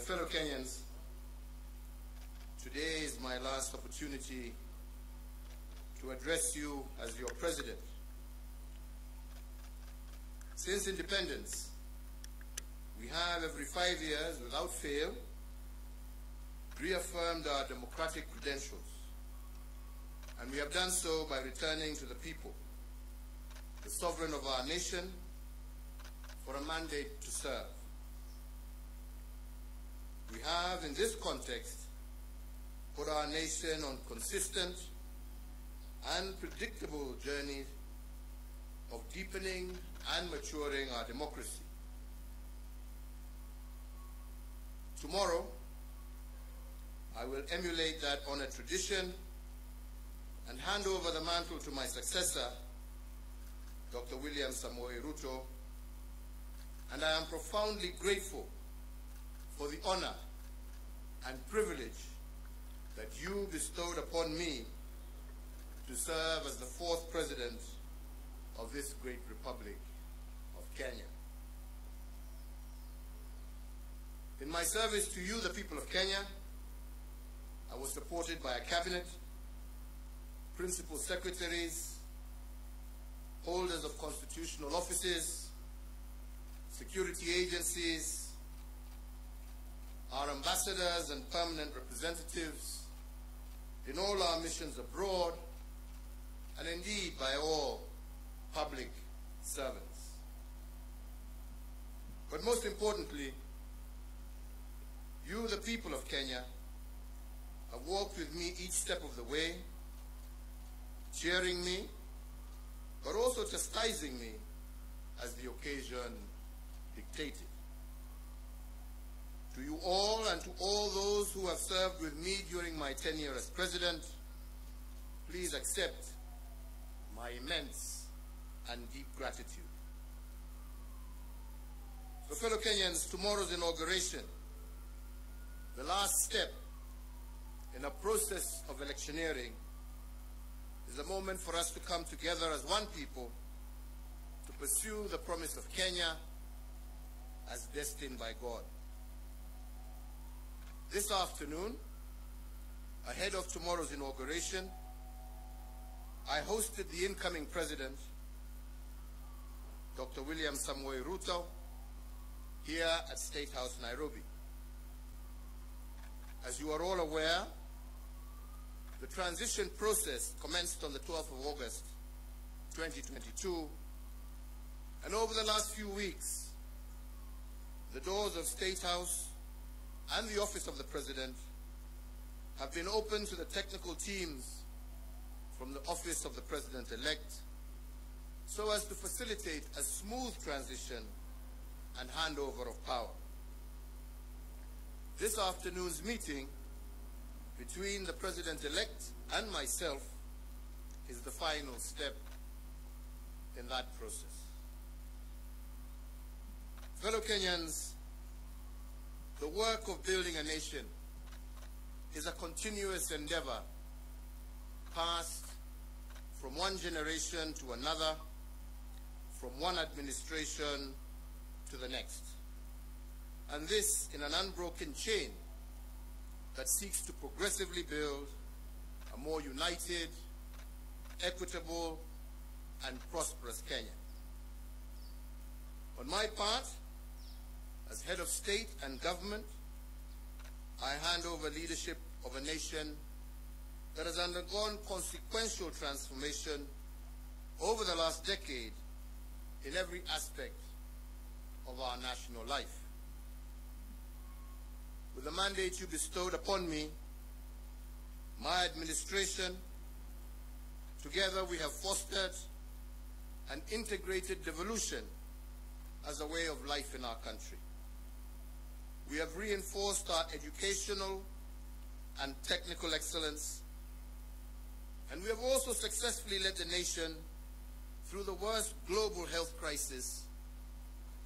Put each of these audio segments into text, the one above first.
My fellow Kenyans, today is my last opportunity to address you as your president. Since independence, we have every 5 years, without fail, reaffirmed our democratic credentials. And we have done so by returning to the people, the sovereign of our nation, for a mandate to serve. We have, in this context, put our nation on consistent and predictable journey of deepening and maturing our democracy. Tomorrow, I will emulate that honored tradition and hand over the mantle to my successor, Dr. William Samoei Ruto, and I am profoundly grateful for the honor and privilege that you bestowed upon me to serve as the 4th president of this great republic of Kenya. In my service to you, the people of Kenya, I was supported by a cabinet, principal secretaries, holders of constitutional offices, security agencies, our ambassadors and permanent representatives in all our missions abroad, and indeed by all public servants. But most importantly, you, the people of Kenya, have walked with me each step of the way, cheering me, but also chastising me as the occasion dictated. To you all and to all those who have served with me during my tenure as president, please accept my immense and deep gratitude. So, fellow Kenyans, tomorrow's inauguration, the last step in a process of electioneering, is a moment for us to come together as one people to pursue the promise of Kenya as destined by God. This afternoon, ahead of tomorrow's inauguration, I hosted the incoming president, Dr. William Samoei Ruto, here at State House, Nairobi. As you are all aware, the transition process commenced on the 12th of August, 2022, and over the last few weeks, the doors of State House and the Office of the President have been open to the technical teams from the Office of the President-elect so as to facilitate a smooth transition and handover of power. This afternoon's meeting between the President-elect and myself is the final step in that process. Fellow Kenyans, the work of building a nation is a continuous endeavor passed from one generation to another, from one administration to the next. And this in an unbroken chain that seeks to progressively build a more united, equitable, and prosperous Kenya. On my part, as head of state and government, I hand over leadership of a nation that has undergone consequential transformation over the last decade in every aspect of our national life. With the mandate you bestowed upon me, my administration, together we have fostered an integrated devolution as a way of life in our country. We have reinforced our educational and technical excellence, and we have also successfully led the nation through the worst global health crisis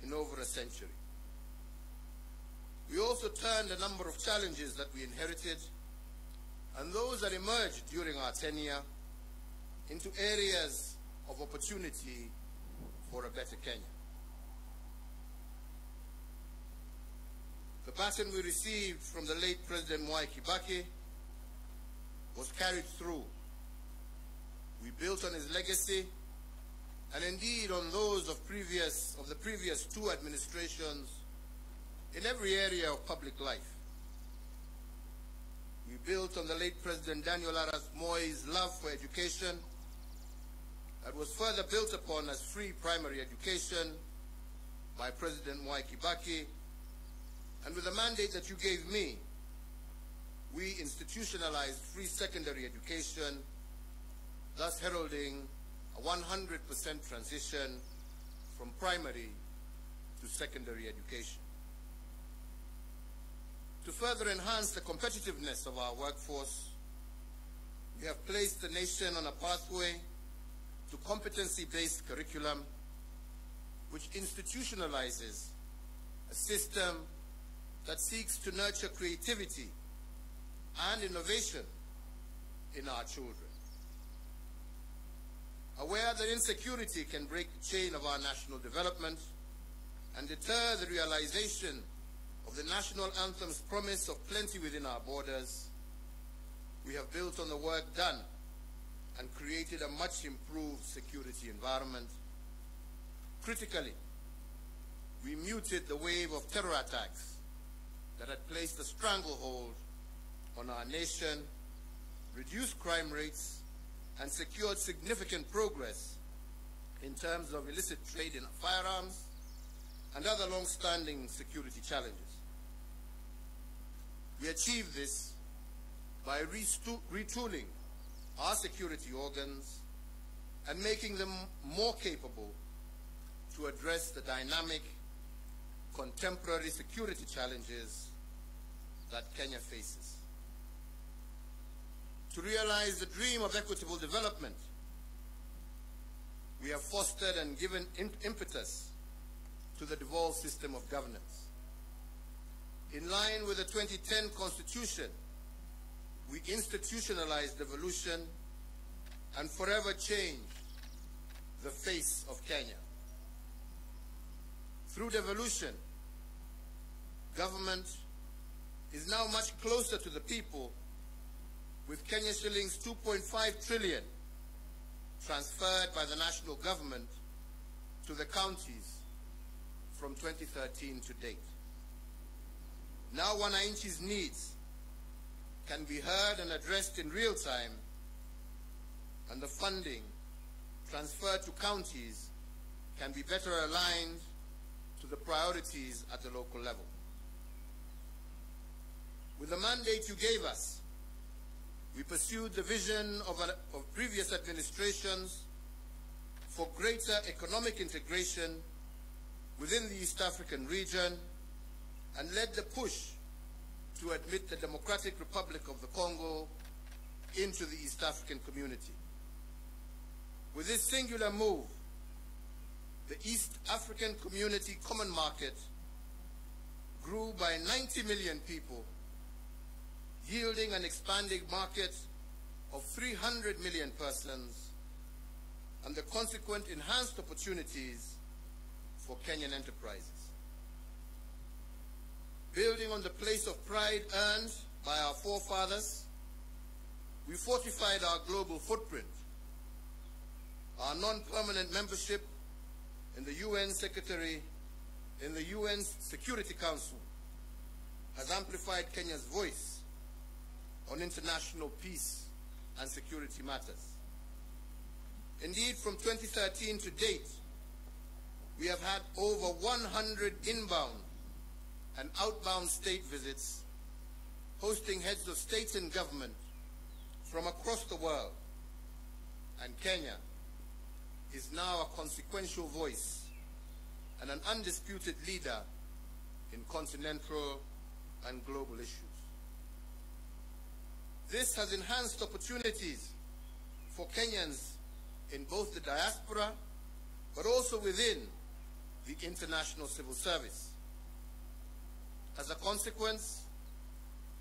in over a century. We also turned a number of challenges that we inherited and those that emerged during our tenure into areas of opportunity for a better Kenya. The baton we received from the late President Mwai Kibaki was carried through. We built on his legacy and indeed on those of the previous two administrations in every area of public life. We built on the late President Daniel Arap Moi's love for education that was further built upon as free primary education by President Mwai Kibaki, and with the mandate that you gave me, we institutionalized free secondary education, thus heralding a 100% transition from primary to secondary education. To further enhance the competitiveness of our workforce, we have placed the nation on a pathway to competency-based curriculum which institutionalizes a system that seeks to nurture creativity and innovation in our children. Aware that insecurity can break the chain of our national development and deter the realization of the national anthem's promise of plenty within our borders, we have built on the work done and created a much improved security environment. Critically, we muted the wave of terror attacks that had placed a stranglehold on our nation, reduced crime rates, and secured significant progress in terms of illicit trade in firearms and other long-standing security challenges. We achieved this by retooling our security organs and making them more capable to address the dynamic, contemporary security challenges that Kenya faces. To realize the dream of equitable development, we have fostered and given impetus to the devolved system of governance. In line with the 2010 Constitution, we institutionalized devolution and forever changed the face of Kenya. Through devolution, government is now much closer to the people, with Kenya shillings 2.5 trillion transferred by the national government to the counties from 2013 to date. Now Wananchi's needs can be heard and addressed in real time, and the funding transferred to counties can be better aligned to the priorities at the local level. With the mandate you gave us, we pursued the vision of previous administrations for greater economic integration within the East African region and led the push to admit the Democratic Republic of the Congo into the East African community. With this singular move, the East African Community Common Market grew by 90 million people, yielding an expanding market of 300 million persons and the consequent enhanced opportunities for Kenyan enterprises. Building on the place of pride earned by our forefathers, we fortified our global footprint. Our non-permanent membership in the UN Security Council has amplified Kenya's voice on international peace and security matters. Indeed, from 2013 to date, we have had over 100 inbound and outbound state visits, hosting heads of state and government from across the world, and Kenya is now a consequential voice and an undisputed leader in continental and global issues. This has enhanced opportunities for Kenyans in both the diaspora, but also within the international civil service. As a consequence,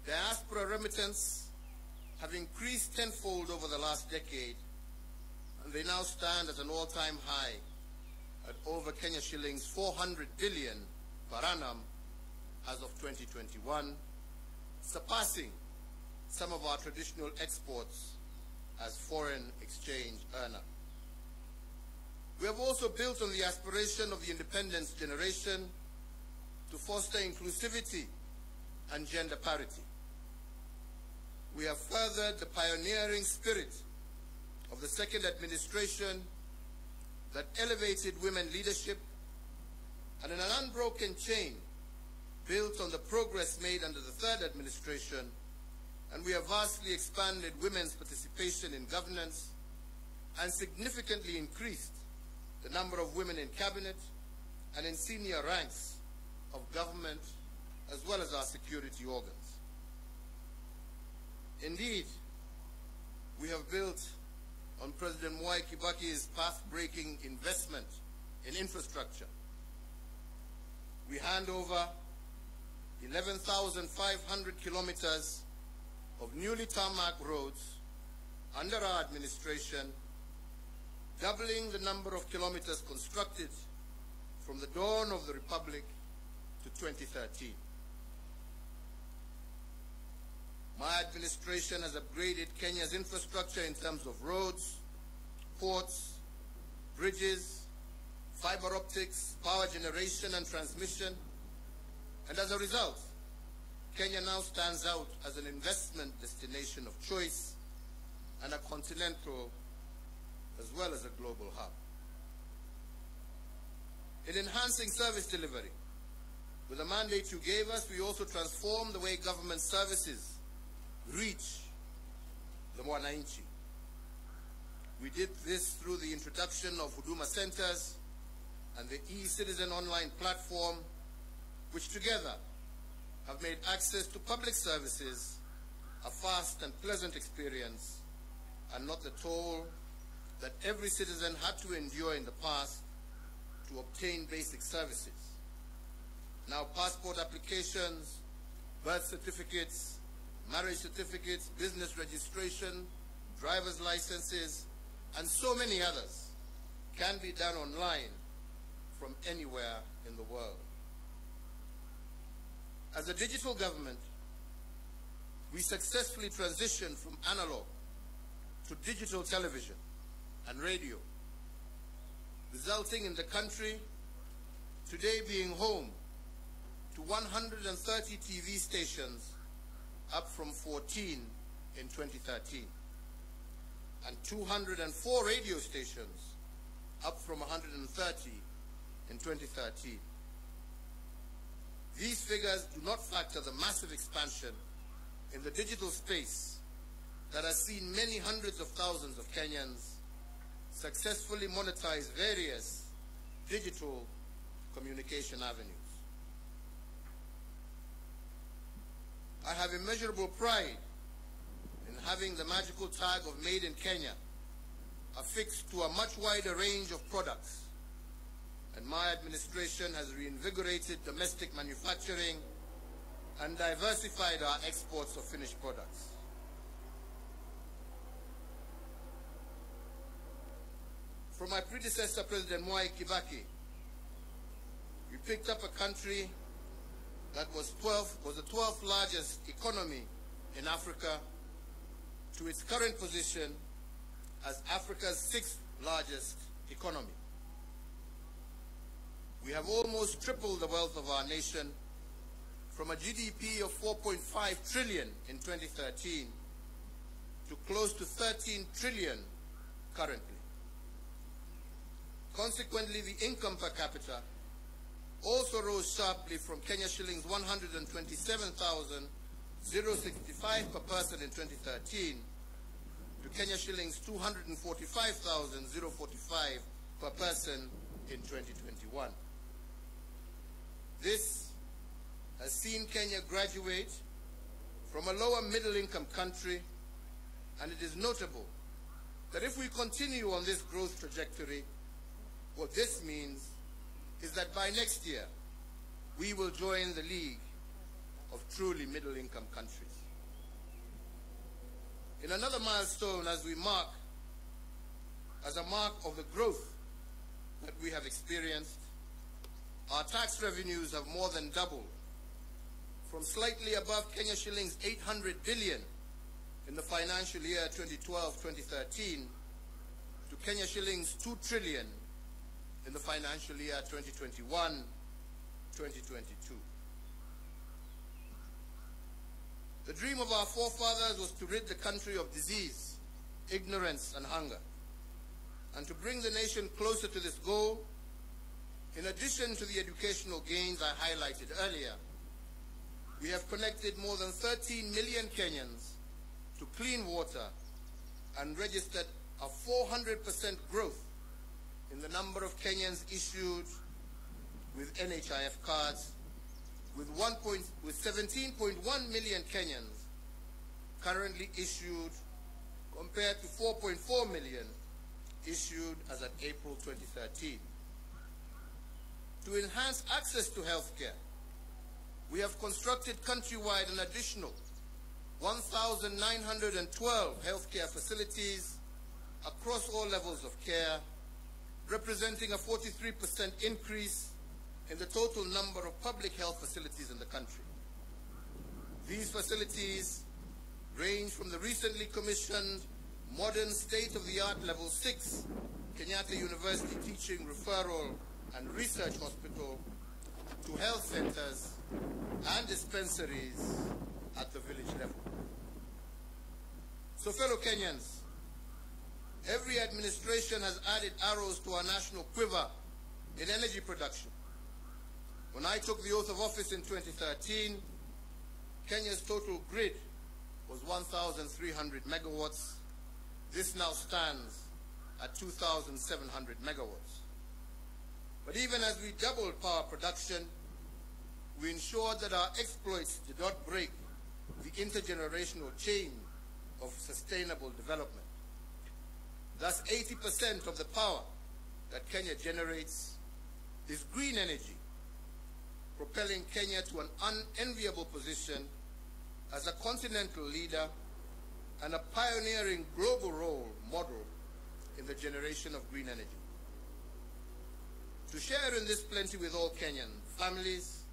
diaspora remittance have increased tenfold over the last decade, and they now stand at an all-time high at over Kenya shillings 400 billion per annum, as of 2021, surpassing some of our traditional exports as foreign exchange earner. We have also built on the aspiration of the independence generation to foster inclusivity and gender parity. We have furthered the pioneering spirit of the second administration that elevated women leadership, and in an unbroken chain built on the progress made under the third administration, and we have vastly expanded women's participation in governance and significantly increased the number of women in cabinet and in senior ranks of government as well as our security organs. Indeed, we have built on President Mwai Kibaki's path-breaking investment in infrastructure. We hand over 11,500 kilometers of newly tarmac roads under our administration, doubling the number of kilometers constructed from the dawn of the Republic to 2013. My administration has upgraded Kenya's infrastructure in terms of roads, ports, bridges, fiber optics, power generation and transmission, and as a result, Kenya now stands out as an investment destination of choice and a continental as well as a global hub. In enhancing service delivery, with the mandate you gave us, we also transformed the way government services reach the Mwananchi. We did this through the introduction of Huduma Centers and the e-Citizen online platform, which together have made access to public services a fast and pleasant experience and not the toll that every citizen had to endure in the past to obtain basic services. Now passport applications, birth certificates, marriage certificates, business registration, driver's licenses, and so many others can be done online from anywhere in the world. As a digital government, we successfully transitioned from analog to digital television and radio, resulting in the country today being home to 130 TV stations, up from 14 in 2013, and 204 radio stations, up from 130 in 2013. These figures do not factor the massive expansion in the digital space that has seen many hundreds of thousands of Kenyans successfully monetize various digital communication avenues. I have immeasurable pride in having the magical tag of Made in Kenya affixed to a much wider range of products, and my administration has reinvigorated domestic manufacturing and diversified our exports of finished products. From my predecessor, President Mwai Kibaki, we picked up a country that was the 12th largest economy in Africa to its current position as Africa's 6th largest economy. We have almost tripled the wealth of our nation from a GDP of 4.5 trillion in 2013 to close to 13 trillion currently. Consequently, the income per capita also rose sharply from Kenya shillings 127,065 per person in 2013 to Kenya shillings 245,045 per person in 2021. This has seen Kenya graduate from a lower middle income country, and it is notable that if we continue on this growth trajectory, what this means is that by next year, we will join the league of truly middle income countries. In another milestone as a mark of the growth that we have experienced, our tax revenues have more than doubled from slightly above Kenya shillings 800 billion in the financial year 2012-2013 to Kenya shillings 2 trillion in the financial year 2021-2022. The dream of our forefathers was to rid the country of disease, ignorance, and hunger. And to bring the nation closer to this goal, in addition to the educational gains I highlighted earlier, we have connected more than 13 million Kenyans to clean water and registered a 400% growth in the number of Kenyans issued with NHIF cards, with 17.1 million Kenyans currently issued compared to 4.4 million issued as at April 2013. To enhance access to healthcare, we have constructed countrywide an additional 1,912 healthcare facilities across all levels of care, representing a 43% increase in the total number of public health facilities in the country. These facilities range from the recently commissioned modern state-of-the-art Level 6 Kenyatta University Teaching, Referral and Research Hospital to health centers and dispensaries at the village level. So, fellow Kenyans, every administration has added arrows to our national quiver in energy production. When I took the oath of office in 2013, Kenya's total grid was 1,300 megawatts. This now stands at 2,700 megawatts. But even as we doubled power production, we ensured that our exploits did not break the intergenerational chain of sustainable development. Thus, 80% of the power that Kenya generates is green energy, propelling Kenya to an unenviable position as a continental leader and a pioneering global role model in the generation of green energy. To share in this plenty with all Kenyan families,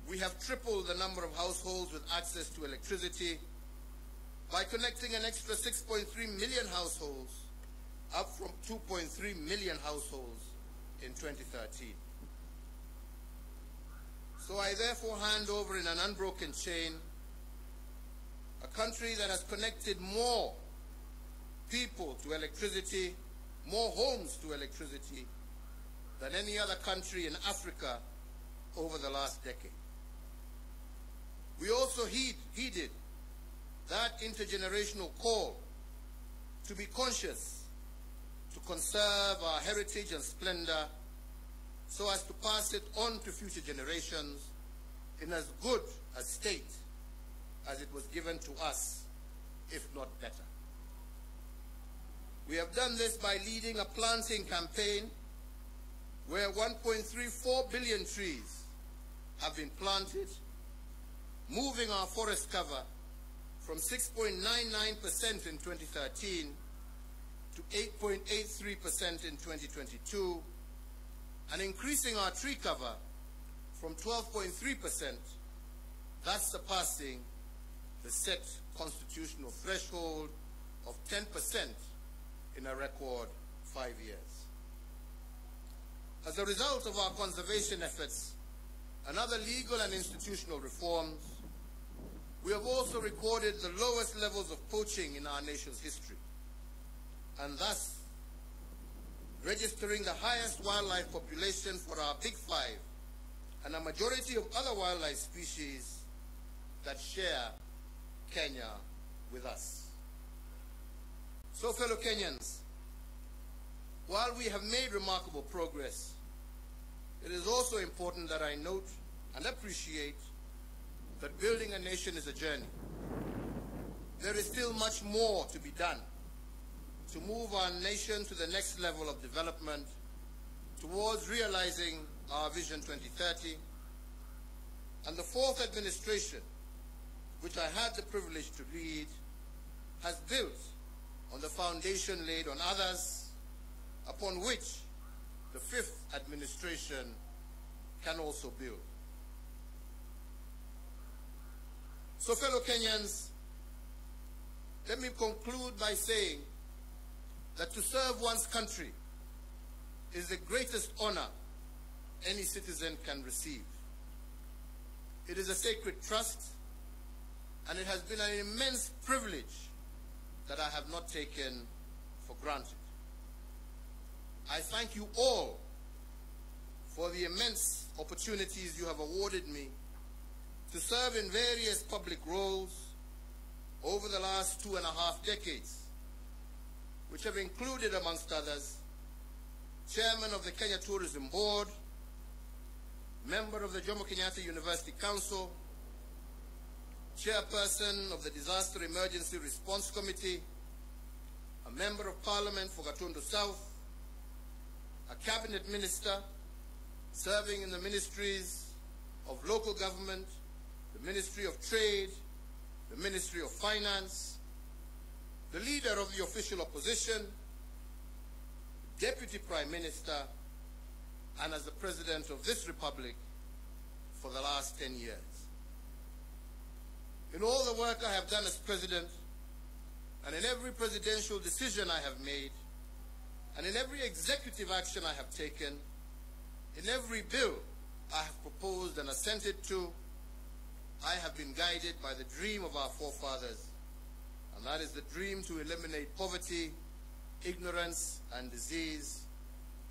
we have tripled the number of households with access to electricity by connecting an extra 6.3 million households, up from 2.3 million households in 2013. So I therefore hand over in an unbroken chain a country that has connected more people to electricity, more homes to electricity, than any other country in Africa over the last decade. We also heeded that intergenerational call to be conscious, to conserve our heritage and splendor, so as to pass it on to future generations in as good a state as it was given to us, if not better. We have done this by leading a planting campaign where 1.34 billion trees have been planted, moving our forest cover from 6.99% in 2013 to 8.83% in 2022, and increasing our tree cover from 12.3%, thus surpassing the set constitutional threshold of 10% in a record 5 years. As a result of our conservation efforts and other legal and institutional reforms, we have also recorded the lowest levels of poaching in our nation's history, and thus registering the highest wildlife population for our Big Five and a majority of other wildlife species that share Kenya with us. So, fellow Kenyans, while we have made remarkable progress, it is also important that I note and appreciate that building a nation is a journey. There is still much more to be done to move our nation to the next level of development towards realizing our Vision 2030. And the fourth administration, which I had the privilege to lead, has built on the foundation laid on others, upon which the fifth administration can also build. So, fellow Kenyans, let me conclude by saying that to serve one's country is the greatest honor any citizen can receive. It is a sacred trust, and it has been an immense privilege that I have not taken for granted. I thank you all for the immense opportunities you have awarded me to serve in various public roles over the last 2.5 decades, which have included, amongst others, Chairman of the Kenya Tourism Board, Member of the Jomo Kenyatta University Council, Chairperson of the Disaster Emergency Response Committee, a Member of Parliament for Gatundu South, a Cabinet Minister serving in the Ministries of Local Government, the Ministry of Trade, the Ministry of Finance, the Leader of the Official Opposition, Deputy Prime Minister, and as the President of this Republic for the last 10 years. In all the work I have done as President, and in every presidential decision I have made, and in every executive action I have taken, in every bill I have proposed and assented to, I have been guided by the dream of our forefathers, and that is the dream to eliminate poverty, ignorance, and disease,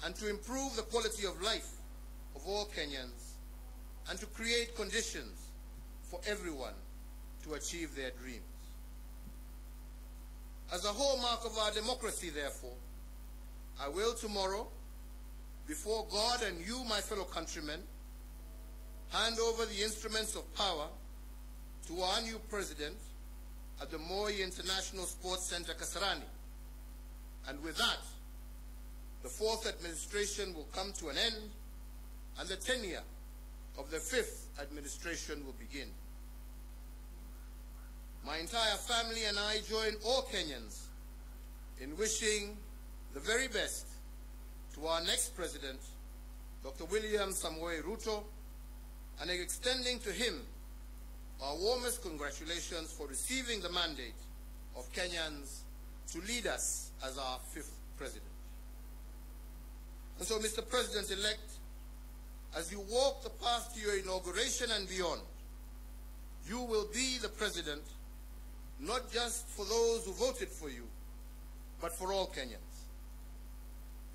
and to improve the quality of life of all Kenyans, and to create conditions for everyone to achieve their dreams. As a hallmark of our democracy, therefore, I will tomorrow, before God and you, my fellow countrymen, hand over the instruments of power to our new president at the Moi International Sports Center, Kasarani. And with that, the fourth administration will come to an end, and the tenure of the fifth administration will begin. My entire family and I join all Kenyans in wishing the very best to our next president, Dr. William Samoei Ruto, and extending to him our warmest congratulations for receiving the mandate of Kenyans to lead us as our fifth president. And so, Mr. President-elect, as you walk the path to your inauguration and beyond, you will be the president not just for those who voted for you, but for all Kenyans.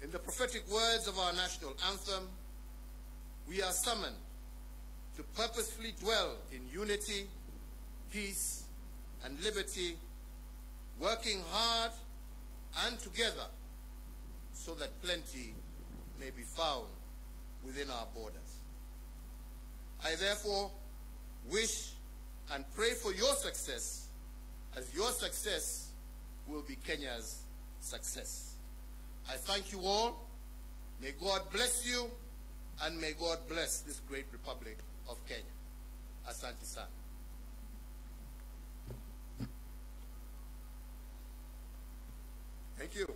In the prophetic words of our national anthem, we are summoned to purposefully dwell in unity, peace, and liberty, working hard and together so that plenty may be found within our borders. I therefore wish and pray for your success, as your success will be Kenya's success. I thank you all. May God bless you, and may God bless this great Republic of Kenya. Asante sana. Thank you.